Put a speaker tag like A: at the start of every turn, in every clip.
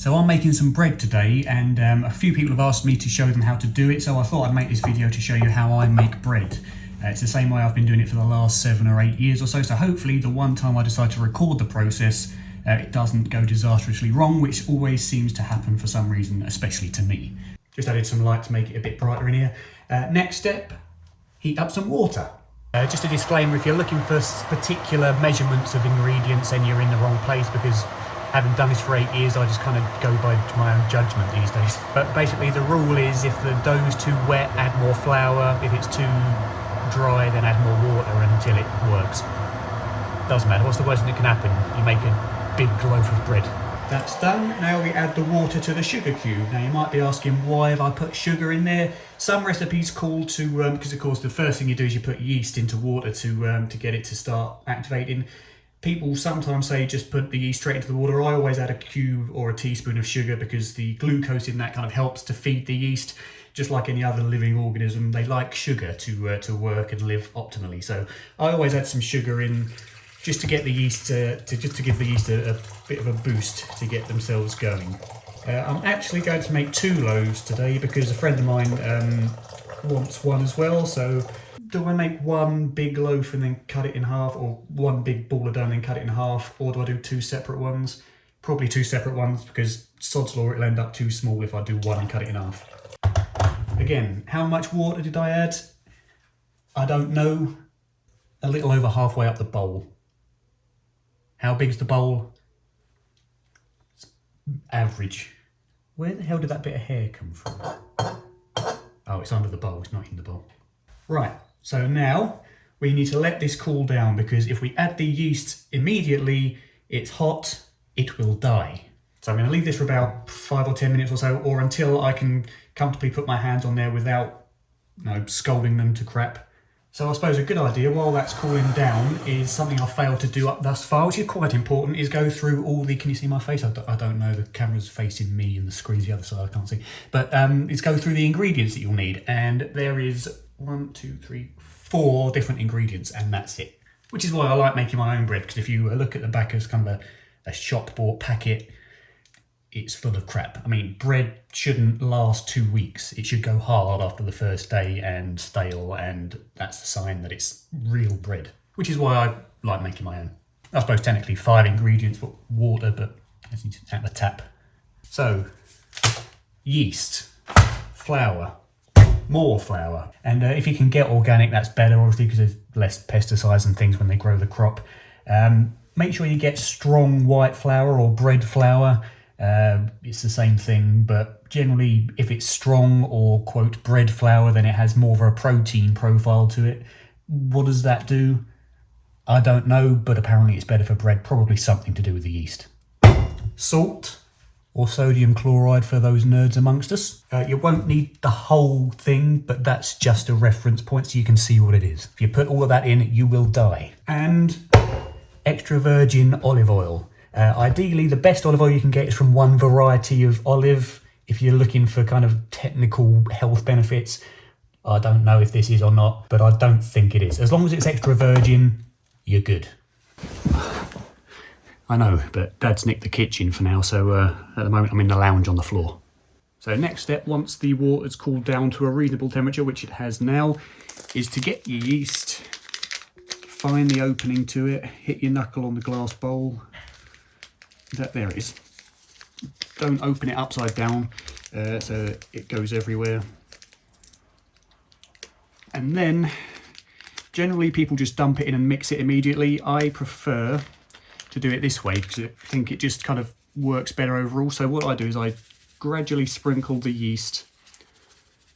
A: So I'm making some bread today, and a few people have asked me to show them how to do it, so I thought I'd make this video to show you how I make bread. It's the same way I've been doing it for the last 7 or 8 years or so, so hopefully the one time I decide to record the process, it doesn't go disastrously wrong, which always seems to happen for some reason, especially to me. Just added some light to make it a bit brighter in here. Next step, heat up some water. Just a disclaimer, if you're looking for particular measurements of ingredients, then you're in the wrong place, because having done this for 8 years, I just kind of go by my own judgment these days. But basically the rule is, if the dough's too wet, add more flour. If it's too dry, then add more water until it works. Doesn't matter. What's the worst thing that can happen? You make a big loaf of bread. That's done. Now we add the water to the sugar cube. Now you might be asking, why have I put sugar in there? Some recipes call to, because of course the first thing you do is you put yeast into water to get it to start activating. People sometimes say just put the yeast straight into the water. I always add a cube or a teaspoon of sugar, because the glucose in that kind of helps to feed the yeast. Just like any other living organism, they like sugar to work and live optimally. So I always add some sugar in, just to get the yeast just to give the yeast a bit of a boost to get themselves going. I'm actually going to make 2 loaves today, because a friend of mine wants one as well. So do I make one big loaf and then cut it in half, or one big ball of dough and then cut it in half, or do I do 2 separate ones? Probably 2 separate ones, because sod's law, it'll end up too small if I do one and cut it in half. Again, how much water did I add? I don't know. A little over halfway up the bowl. How big's the bowl? It's average. Where the hell did that bit of hair come from? Oh, it's under the bowl, it's not in the bowl. Right, so now we need to let this cool down, because if we add the yeast immediately, it's hot, it will die. So I'm going to leave this for about 5 or 10 minutes or so, or until I can comfortably put my hands on there without, scalding them to crap. So I suppose a good idea while that's cooling down is something I've failed to do up thus far, which is quite important, is go through all the, can you see my face? I don't know, the camera's facing me and the screen's the other side, I can't see. But it's go through the ingredients that you'll need, and there is 4 different ingredients, and that's it. Which is why I like making my own bread, because if you look at the back as kind of a shop-bought packet, it's full of crap. I mean, bread shouldn't last 2 weeks. It should go hard after the first day and stale, and that's the sign that it's real bread. Which is why I like making my own. I suppose technically 5 ingredients for water, but it's at the tap. So, yeast, flour, more flour. And if you can get organic, that's better, obviously, because there's less pesticides and things when they grow the crop. Make sure you get strong white flour or bread flour. It's the same thing, but generally if it's strong or quote bread flour, then it has more of a protein profile to it. What does that do? I don't know, but apparently it's better for bread, probably something to do with the yeast. Salt, or sodium chloride for those nerds amongst us. You won't need the whole thing, but that's just a reference point so you can see what it is. If you put all of that in, you will die. And extra virgin olive oil. Ideally, the best olive oil you can get is from one variety of olive. If you're looking for kind of technical health benefits, I don't know if this is or not, but I don't think it is. As long as it's extra virgin, you're good. I know, but Dad's nicked the kitchen for now, so at the moment I'm in the lounge on the floor. So next step, once the water's cooled down to a reasonable temperature, which it has now, is to get your yeast, find the opening to it, hit your knuckle on the glass bowl. There it is. Don't open it upside down so it goes everywhere. And then generally people just dump it in and mix it immediately. I prefer to do it this way because I think it just kind of works better overall. So what I do is I gradually sprinkle the yeast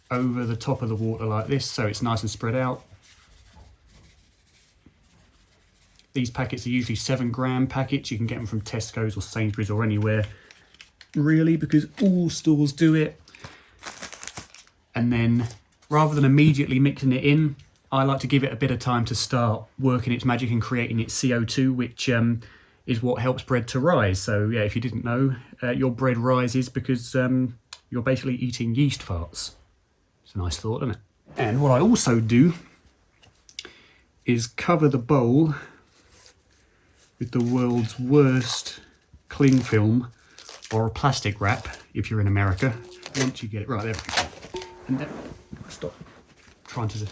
A: over the top of the water like this, so it's nice and spread out. These packets are usually 7-gram packets. You can get them from Tesco's or Sainsbury's or anywhere, really, because all stores do it. And then, rather than immediately mixing it in, I like to give it a bit of time to start working its magic and creating its CO2, which is what helps bread to rise. So yeah, if you didn't know, your bread rises because you're basically eating yeast farts. It's a nice thought, isn't it? And what I also do is cover the bowl with the world's worst cling film or a plastic wrap if you're in America. Once you get it right there, and then stop trying to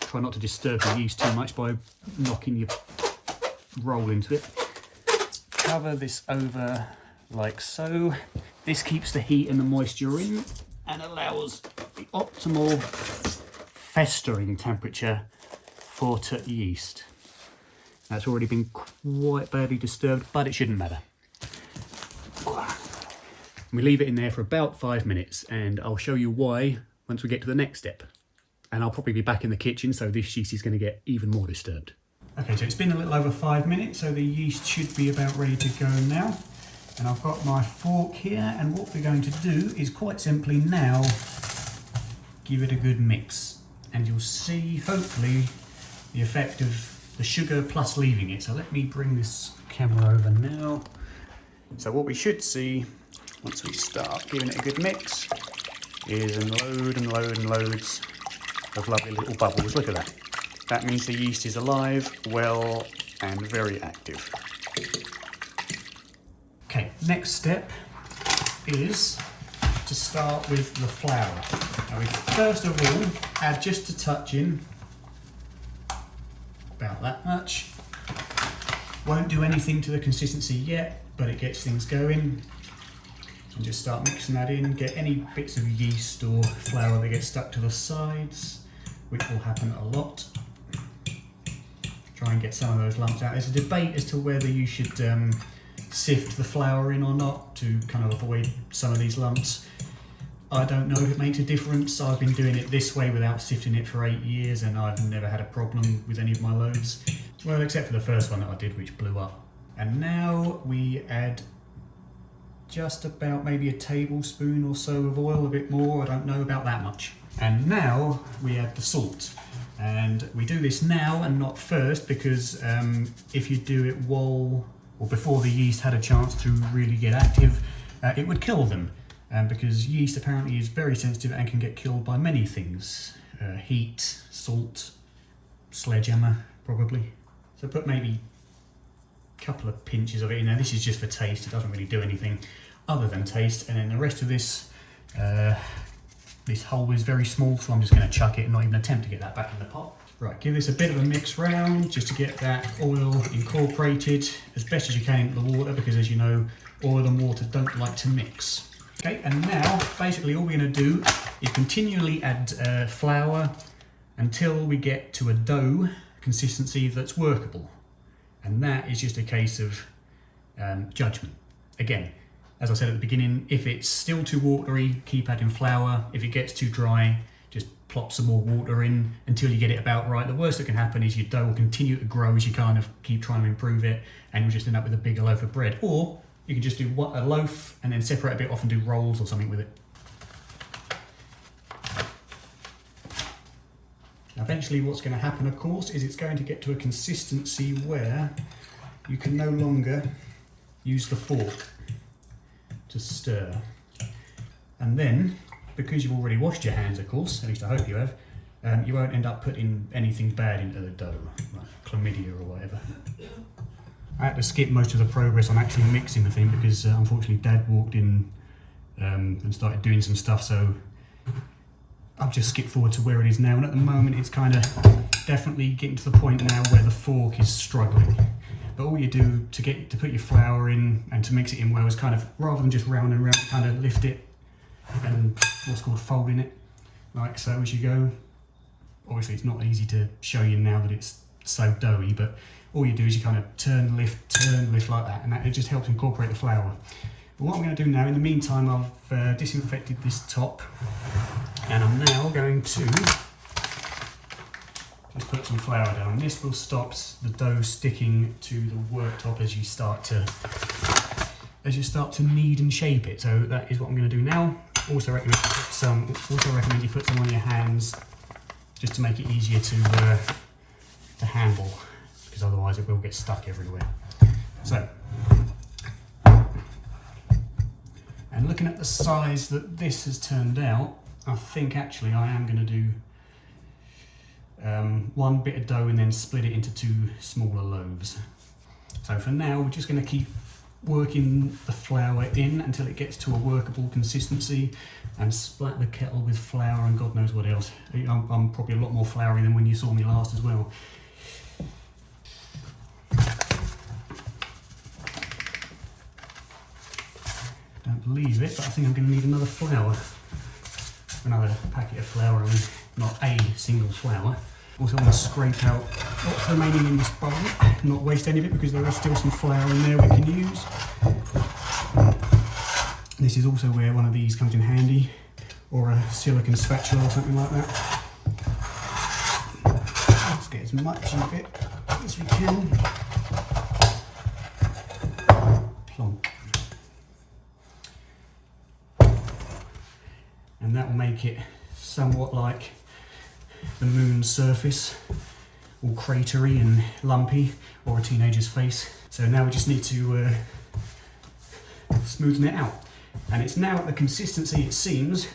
A: try not to disturb the yeast too much by knocking your roll into it. Cover this over like so. This keeps the heat and the moisture in and allows the optimal festering temperature for yeast. That's already been quite badly disturbed, but it shouldn't matter. We leave it in there for about 5 minutes, and I'll show you why once we get to the next step. And I'll probably be back in the kitchen, so this yeast is going to get even more disturbed. Okay, so it's been a little over 5 minutes, so the yeast should be about ready to go now. And I've got my fork here, and what we're going to do is quite simply now give it a good mix. And you'll see, hopefully, the effect of the sugar plus leaving it. So let me bring this camera over now. So what we should see, once we start giving it a good mix, is a load and load and loads of lovely little bubbles. Look at that. That means the yeast is alive, well, and very active. Okay, next step is to start with the flour. Now we first of all add just a touch in, about that much. Won't do anything to the consistency yet, but it gets things going. And just start mixing that in, get any bits of yeast or flour that get stuck to the sides, which will happen a lot. Try and get some of those lumps out. There's a debate as to whether you should sift the flour in or not to kind of avoid some of these lumps. I don't know if it makes a difference. I've been doing it this way without sifting it for 8 years, and I've never had a problem with any of my loaves. Well, except for the first one that I did, which blew up. And now we add just about maybe a tablespoon or so of oil, a bit more, I don't know, about that much. And now we add the salt. And we do this now and not first, because if you do it while or before the yeast had a chance to really get active, it would kill them. Because yeast apparently is very sensitive and can get killed by many things. Heat, salt, sledgehammer, probably. So put maybe a couple of pinches of it in there. This is just for taste, it doesn't really do anything other than taste. And then the rest of this, this hole is very small, so I'm just going to chuck it and not even attempt to get that back in the pot. Right, give this a bit of a mix round just to get that oil incorporated as best as you can into the water, because as you know, oil and water don't like to mix. Okay, and now basically all we're going to do is continually add flour until we get to a dough consistency that's workable. And that is just a case of judgment. Again, as I said at the beginning, if it's still too watery, keep adding flour. If it gets too dry, just plop some more water in until you get it about right. The worst that can happen is your dough will continue to grow as you kind of keep trying to improve it, and you'll just end up with a bigger loaf of bread. Or you can just do a loaf and then separate a bit off and do rolls or something with it. Now eventually what's going to happen, of course, is it's going to get to a consistency where you can no longer use the fork to stir. And then, because you've already washed your hands, of course, at least I hope you have, you won't end up putting anything bad into the dough, like chlamydia or whatever. I had to skip most of the progress on actually mixing the thing because unfortunately Dad walked in and started doing some stuff, so I've just skipped forward to where it is now, and at the moment it's kind of definitely getting to the point now where the fork is struggling. But all you do to put your flour in and to mix it in well is kind of, rather than just round and round, kind of lift it and what's called folding it, like so as you go. Obviously it's not easy to show you now that it's so doughy, but all you do is you kind of turn, lift like that, and it just helps incorporate the flour. But what I'm going to do now, in the meantime, I've disinfected this top, and I'm now going to just put some flour down. This will stop the dough sticking to the worktop as you start to knead and shape it. So that is what I'm going to do now. Also recommend you put some on your hands, just to make it easier to handle, because otherwise it will get stuck everywhere. So, and looking at the size that this has turned out, I think actually I am going to do one bit of dough and then split it into 2 smaller loaves. So for now we're just going to keep working the flour in until it gets to a workable consistency and splat the kettle with flour and God knows what else. I'm probably a lot more floury than when you saw me last as well. Don't believe it, but I think I'm going to need another flour. Another packet of flour, not a single flour. Also want to scrape out what's remaining in this bowl, not waste any of it because there is still some flour in there we can use. This is also where one of these comes in handy, or a silicone spatula or something like that. Let's get as much of it as we can. Plonk. And that will make it somewhat like the moon's surface, all cratery and lumpy, or a teenager's face. So now we just need to smoothen it out. And it's now at the consistency, it seems,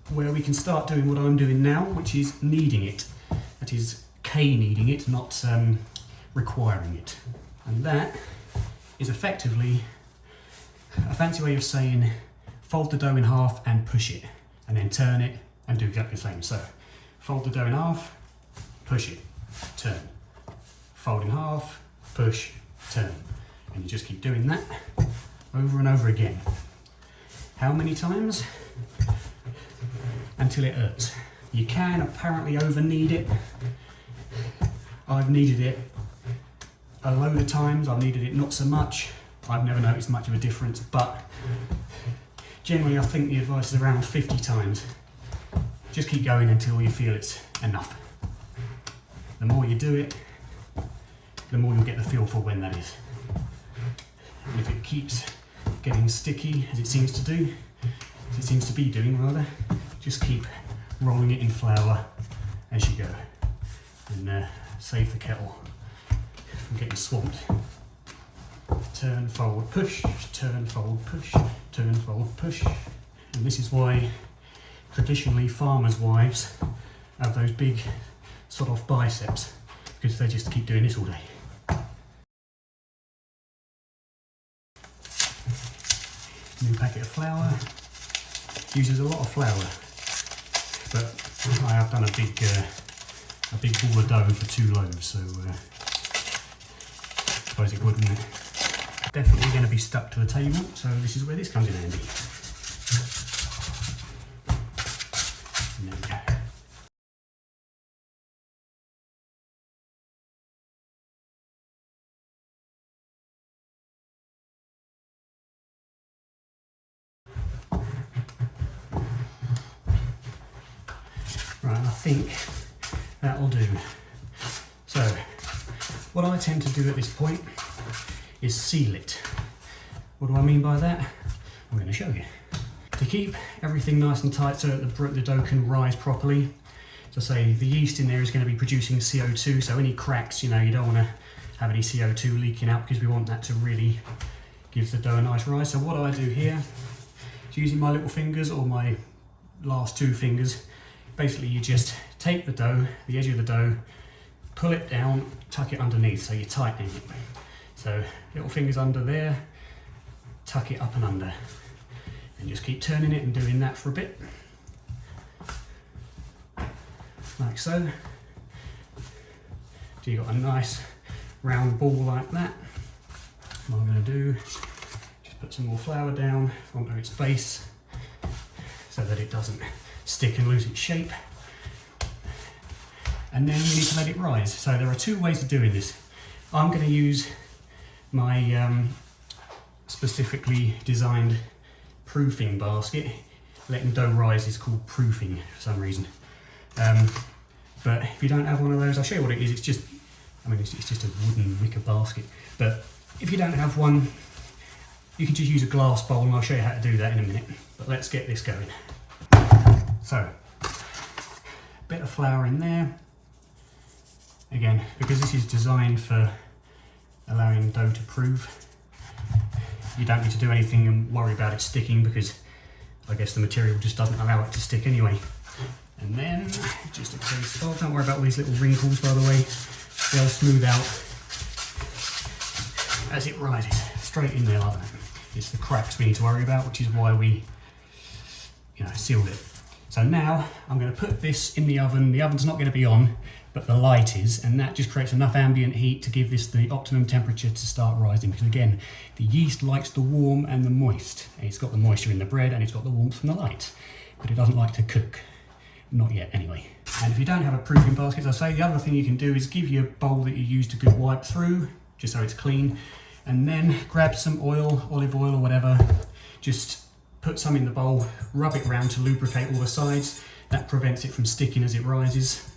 A: where we can start doing what I'm doing now, which is kneading it. That is kneading it, not requiring it. And that is effectively a fancy way of saying fold the dough in half and push it, and then turn it and do exactly the same. So fold the dough in half, push it, turn. Fold in half, push, turn. And you just keep doing that over and over again. How many times? Until it hurts. You can apparently over knead it. I've kneaded it a load of times, I've kneaded it not so much. I've never noticed much of a difference, but generally I think the advice is around 50 times. Just keep going until you feel it's enough. The more you do it, the more you'll get the feel for when that is. And if it keeps getting sticky, as it seems to do, as it seems to be doing rather, just keep rolling it in flour as you go. And save the kettle from getting swamped. Turn, fold, push, turn, fold, push, turn, fold, push. And this is why traditionally farmers' wives have those big sort of biceps, because they just keep doing this all day. New packet of flour. Uses a lot of flour, but I have done a big ball of dough for 2 loaves, so I suppose it would, wouldn't it? Definitely going to be stuck to the table, so this is where this comes in handy. And there we go. Right, I think that'll do. So, what I tend to do at this point is seal it. What do I mean by that? I'm going to show you. To keep everything nice and tight so that the dough can rise properly, so say the yeast in there is going to be producing CO2, so any cracks, you don't want to have any CO2 leaking out because we want that to really give the dough a nice rise. So what I do here is using my little fingers or my last 2 fingers. Basically you just take the dough, the edge of the dough, pull it down, tuck it underneath, so you're tightening it. So little fingers under there, tuck it up and under. And just keep turning it and doing that for a bit. Like so. So you've got a nice round ball like that. What I'm going to do, just put some more flour down onto its base so that it doesn't stick and lose its shape. And then you need to let it rise. So there are 2 ways of doing this. I'm going to use my specifically designed proofing basket. Letting dough rise is called proofing for some reason. But if you don't have one of those, I'll show you what it is. It's just a wooden wicker basket. But if you don't have one, you can just use a glass bowl, and I'll show you how to do that in a minute. But let's get this going. So, a bit of flour in there. Again, because this is designed for allowing dough to proof, you don't need to do anything and worry about it sticking, because I guess the material just doesn't allow it to stick anyway. And then, just a case of, don't worry about all these little wrinkles, by the way, they'll smooth out as it rises. straight in there like that. It's the cracks we need to worry about, which is why we, sealed it. So now I'm going to put this in the oven. The oven's not going to be on, but the light is, and that just creates enough ambient heat to give this the optimum temperature to start rising. Because again, the yeast likes the warm and the moist. It's got the moisture in the bread and it's got the warmth from the light, but it doesn't like to cook. Not yet, anyway. And if you don't have a proofing basket, as I say, the other thing you can do is give your bowl that you used a good wipe through, just so it's clean, and then grab some oil, olive oil or whatever, just put some in the bowl, rub it around to lubricate all the sides. That prevents it from sticking as it rises.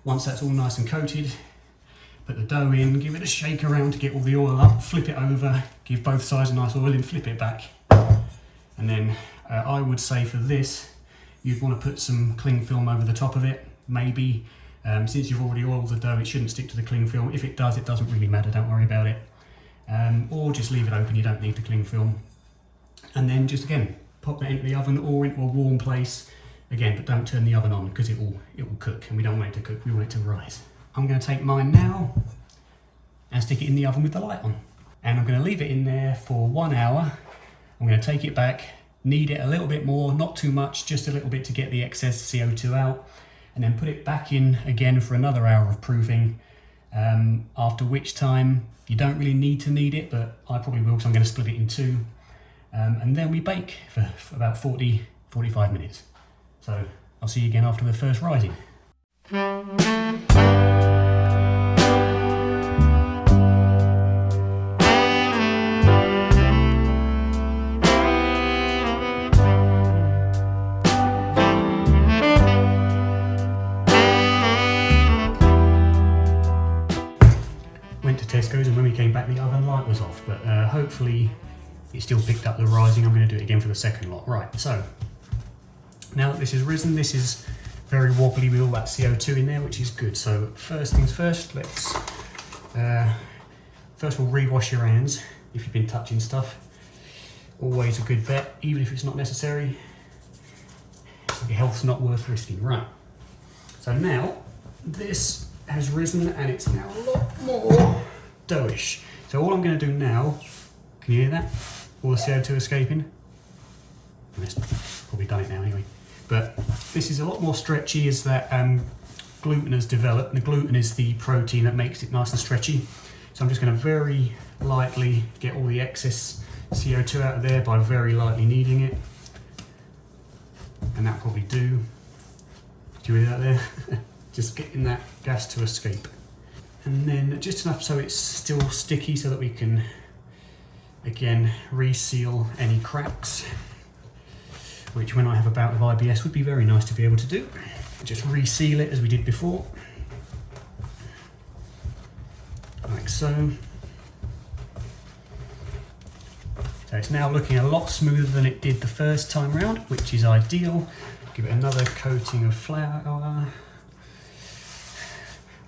A: Once that's all nice and coated, put the dough in, give it a shake around to get all the oil up, flip it over, give both sides a nice oil and flip it back. And then I would say for this, you'd want to put some cling film over the top of it, maybe. Since you've already oiled the dough, it shouldn't stick to the cling film. If it does, it doesn't really matter, don't worry about it. Or just leave it open, you don't need the cling film. And then just again, pop that into the oven or into a warm place. Again, but don't turn the oven on because it will cook, and we don't want it to cook, we want it to rise. I'm going to take mine now and stick it in the oven with the light on. And I'm going to leave it in there for 1 hour. I'm going to take it back, knead it a little bit more, not too much, just a little bit to get the excess CO2 out, and then put it back in again for another hour of proofing, after which time you don't really need to knead it, but I probably will because I'm going to split it in two, and then we bake for about 40-45 minutes. So I'll see you again after the first rising. Went to Tesco's, and when we came back the oven light was off, but hopefully it still picked up the rising. I'm going to do it again for the second lot. Right, so now that this has risen, this is very wobbly with all that CO2 in there, which is good. So first things first, let's first of all rewash your hands if you've been touching stuff. Always a good bet, even if it's not necessary. Your health's not worth risking. Right, so now this has risen and it's now a lot more doughish. So all I'm going to do now, can you hear that? All the CO2 escaping? It's probably done it now anyway. But this is a lot more stretchy as that gluten has developed. And the gluten is the protein that makes it nice and stretchy. So I'm just going to very lightly get all the excess CO2 out of there by very lightly kneading it. And that'll probably do. Do you hear that there? Just getting that gas to escape. And then just enough so it's still sticky so that we can, again, reseal any cracks, which when I have a bout of IBS would be very nice to be able to do. Just reseal it as we did before. Like so. So it's now looking a lot smoother than it did the first time round, which is ideal. Give it another coating of flour.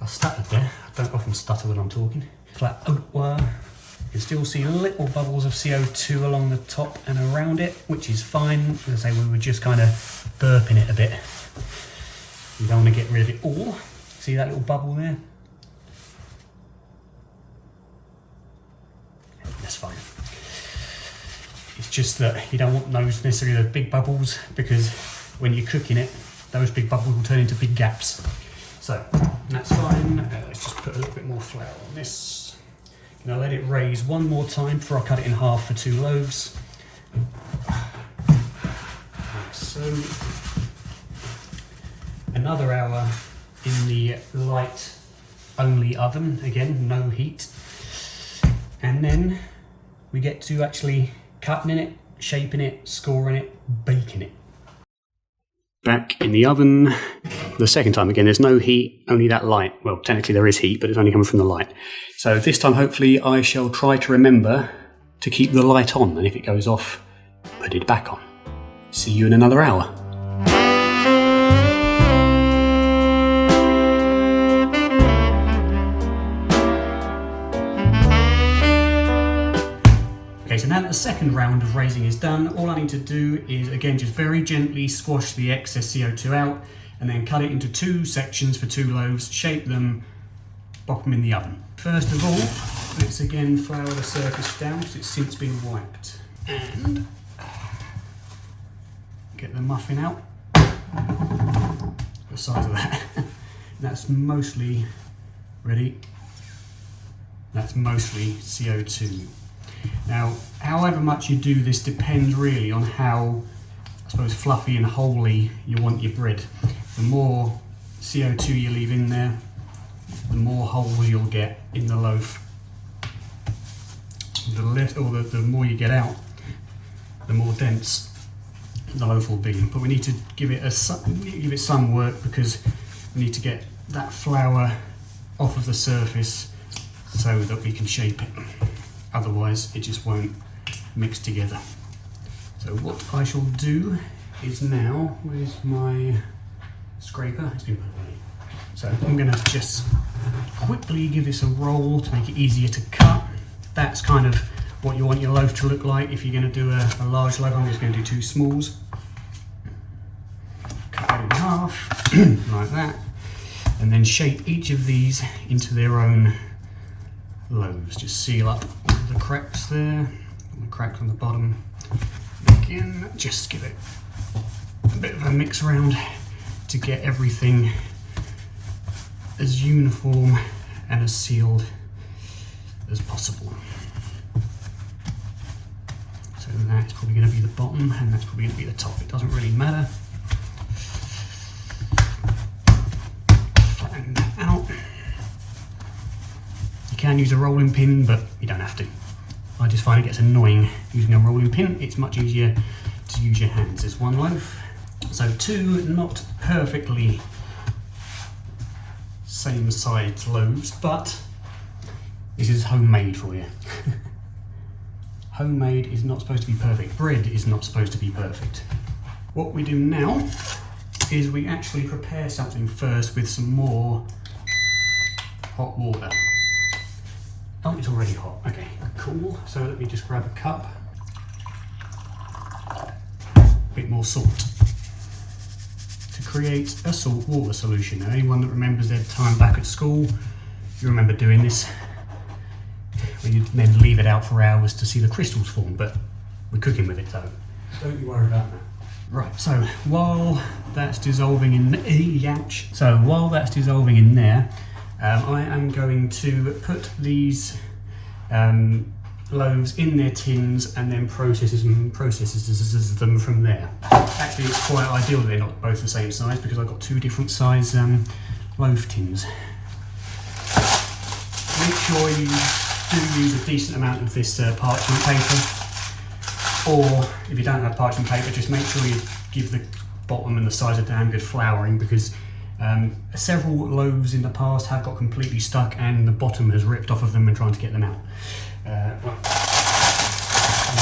A: I stuttered there. I don't often stutter when I'm talking. Flat oat wire. You can still see little bubbles of CO2 along the top and around it, which is fine. As I say, we were just kind of burping it a bit. You don't want to get rid of it all. See that little bubble there? That's fine. It's just that you don't want those necessarily the big bubbles, because when you're cooking it, those big bubbles will turn into big gaps. So that's fine. Let's just put a little bit more flour on this. Now let it raise one more time before I cut it in half for 2 loaves. Like so. Another hour in the light only oven, again, no heat. And then we get to actually cutting in it, shaping it, scoring it, baking it. Back in the oven the second time. Again, there's no heat, only that light. Well, technically there is heat, but it's only coming from the light. So this time, hopefully, I shall try to remember to keep the light on, and if it goes off, put it back on. See you in another hour. Okay, so now that the second round of raising is done, all I need to do is, again, just very gently squash the excess CO2 out, and then cut it into 2 sections for 2 loaves, shape them, pop them in the oven. First of all, Let's again flour the surface down because it's since been wiped. And get the muffin out. The size of that. That's mostly ready. That's mostly CO2. Now, however much you do this depends really on how, I suppose, fluffy and holy you want your bread. The more CO2 you leave in there, the more hole you'll get in the loaf. The less, or the more you get out, the more dense the loaf will be. But we need to give it some work because we need to get that flour off of the surface so that we can shape it. Otherwise it just won't mix together. So what I shall do is now, where's my scraper? It's been put away. So I'm going to just quickly give this a roll to make it easier to cut. That's kind of what you want your loaf to look like. If you're going to do a large loaf, I'm just going to do 2 smalls. Cut it in half, like that. And then shape each of these into their own loaves. Just seal up all the cracks there, the cracks on the bottom. Again, just give it a bit of a mix around to get everything as uniform and as sealed as possible. So that's probably going to be the bottom and that's probably going to be the top. It doesn't really matter. Flatten that out. You can use a rolling pin, but you don't have to. I just find it gets annoying using a rolling pin. It's much easier to use your hands. There's one loaf. So 2 not perfectly same size loaves, but this is homemade for you. Homemade is not supposed to be perfect. Bread is not supposed to be perfect. What we do now is we actually prepare something first with some more hot water. Oh, it's already hot. Okay, cool. So let me just grab a cup. A bit more salt. To create a salt water solution. Now, anyone that remembers their time back at school, you remember doing this. We then leave it out for hours to see the crystals form, but we're cooking with it, so don't you worry about that. Right, so while that's dissolving in there, I am going to put these loaves in their tins and then processes them from there. Actually, it's quite ideal that they're not both the same size because I've got 2 different size loaf tins. Make sure you do use a decent amount of this parchment paper, or if you don't have parchment paper, just make sure you give the bottom and the sides a damn good flouring, because several loaves in the past have got completely stuck and the bottom has ripped off of them when trying to get them out.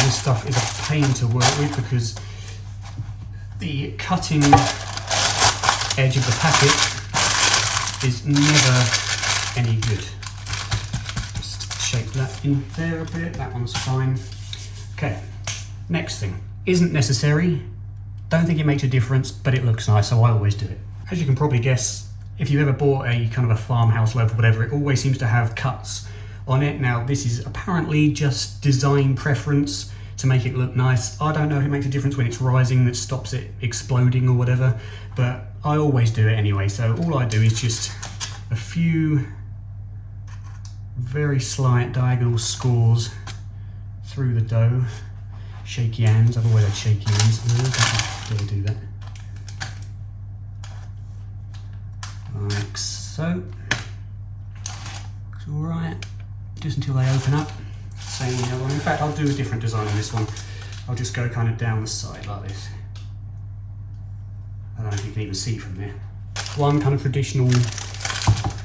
A: This stuff is a pain to work with because the cutting edge of the packet is never any good. Just shape that in there a bit, that one's fine. Okay, next thing, isn't necessary, don't think it makes a difference, but it looks nice, so I always do it. As you can probably guess, if you've ever bought a kind of a farmhouse loaf or whatever, it always seems to have cuts on it. Now, this is apparently just design preference to make it look nice. I don't know if it makes a difference when it's rising that stops it exploding or whatever, but I always do it anyway. So all I do is just a few very slight diagonal scores through the dough. Shaky hands, I've always had shaky hands. I don't do that. Like so. It's alright, just until they open up. Same the other one. In fact, I'll do a different design on this one. I'll just go kind of down the side like this. I don't know if you can even see from there. One kind of traditional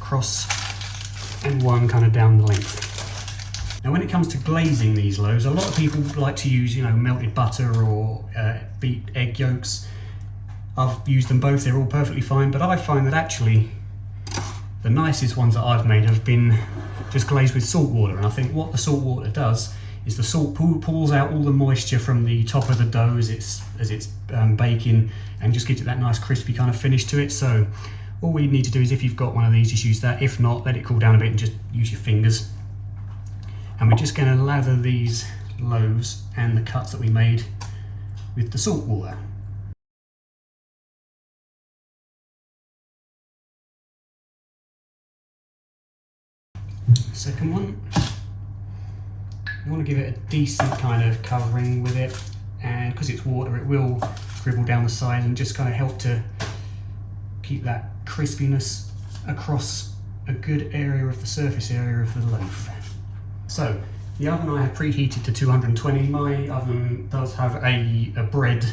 A: cross and one kind of down the length. Now when it comes to glazing these loaves, a lot of people like to use, you know, melted butter or beat egg yolks. I've used them both, they're all perfectly fine, but I find that actually the nicest ones that I've made have been just glazed with salt water. And I think what the salt water does is the salt pulls out all the moisture from the top of the dough as it's baking, and just gives it that nice crispy kind of finish to it. So all we need to do is, if you've got one of these, just use that. If not, let it cool down a bit and just use your fingers. And we're just going to lather these loaves and the cuts that we made with the salt water. Second one, you want to give it a decent kind of covering with it, and because it's water it will dribble down the side and just kind of help to keep that crispiness across a good area of the surface area of the loaf. So the oven I have preheated to 220. My oven does have a bread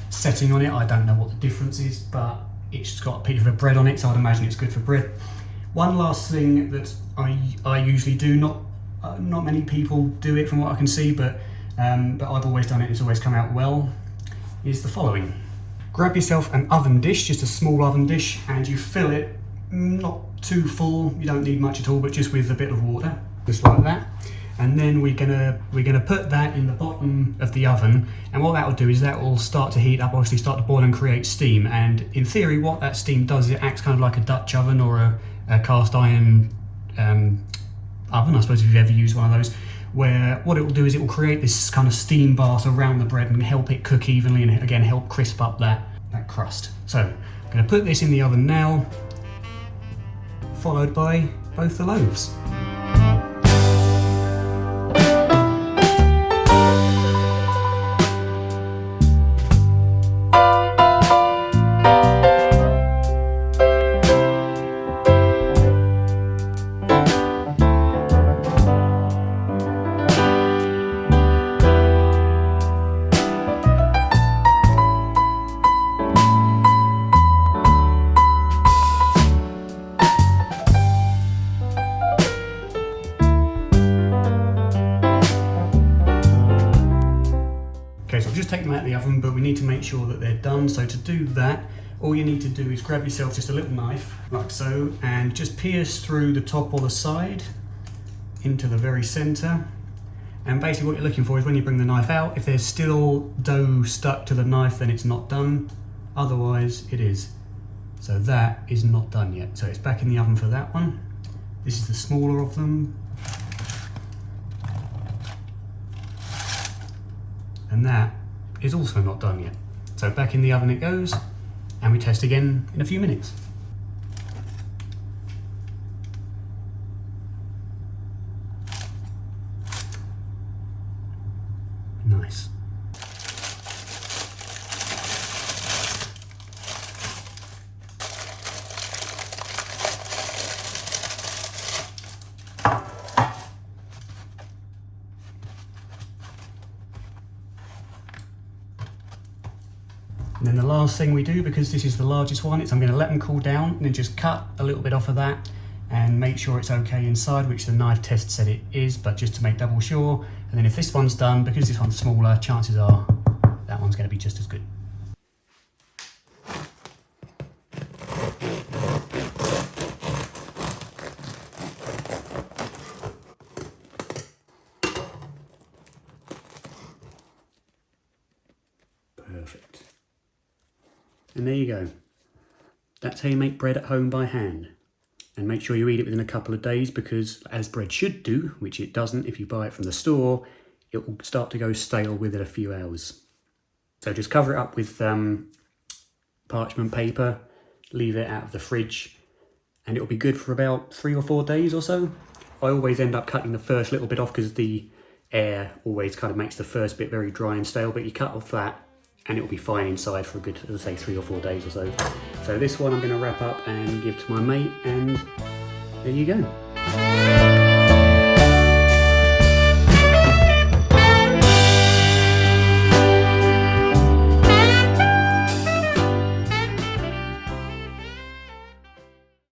A: setting on it. I don't know what the difference is, but it's got a bit of a bread on it, so I'd imagine it's good for bread. One last thing that I usually do, not many people do it from what I can see, but I've always done it, it's always come out well, is the following. Grab yourself an oven dish, just a small oven dish, and you fill it, not too full, you don't need much at all, but just with a bit of water, just like that. And then we're gonna put that in the bottom of the oven, and what that will do is that will start to heat up, obviously start to boil and create steam. And in theory, what that steam does is it acts kind of like a Dutch oven or a cast iron oven, I suppose, if you've ever used one of those, where what it will do is it will create this kind of steam bath around the bread and help it cook evenly, and again help crisp up that crust. So I'm going to put this in the oven now, followed by both the loaves. Okay, so I've just taken them out of the oven, but we need to make sure that they're done. So to do that, all you need to do is grab yourself just a little knife, like so, and just pierce through the top or the side into the very center. And basically what you're looking for is when you bring the knife out, if there's still dough stuck to the knife, then it's not done. Otherwise, it is. So that is not done yet. So it's back in the oven for that one. This is the smaller of them. And that is also not done yet. So back in the oven it goes, and we test again in a few minutes. Nice. And then the last thing we do, because this is the largest one, is I'm going to let them cool down and then just cut a little bit off of that and make sure it's okay inside, which the knife test said it is, but just to make double sure. And then if this one's done, because this one's smaller, chances are that one's going to be just as good. Perfect. And there you go. That's how you make bread at home by hand. And make sure you eat it within a couple of days, because as bread should do, which it doesn't if you buy it from the store, it will start to go stale within a few hours. So just cover it up with parchment paper, leave it out of the fridge, and it'll be good for about 3 or 4 days or so. I always end up cutting the first little bit off because the air always kind of makes the first bit very dry and stale, but you cut off that and it'll be fine inside for a good, as I say, 3 or 4 days or so. So this one I'm going to wrap up and give to my mate, and there you go.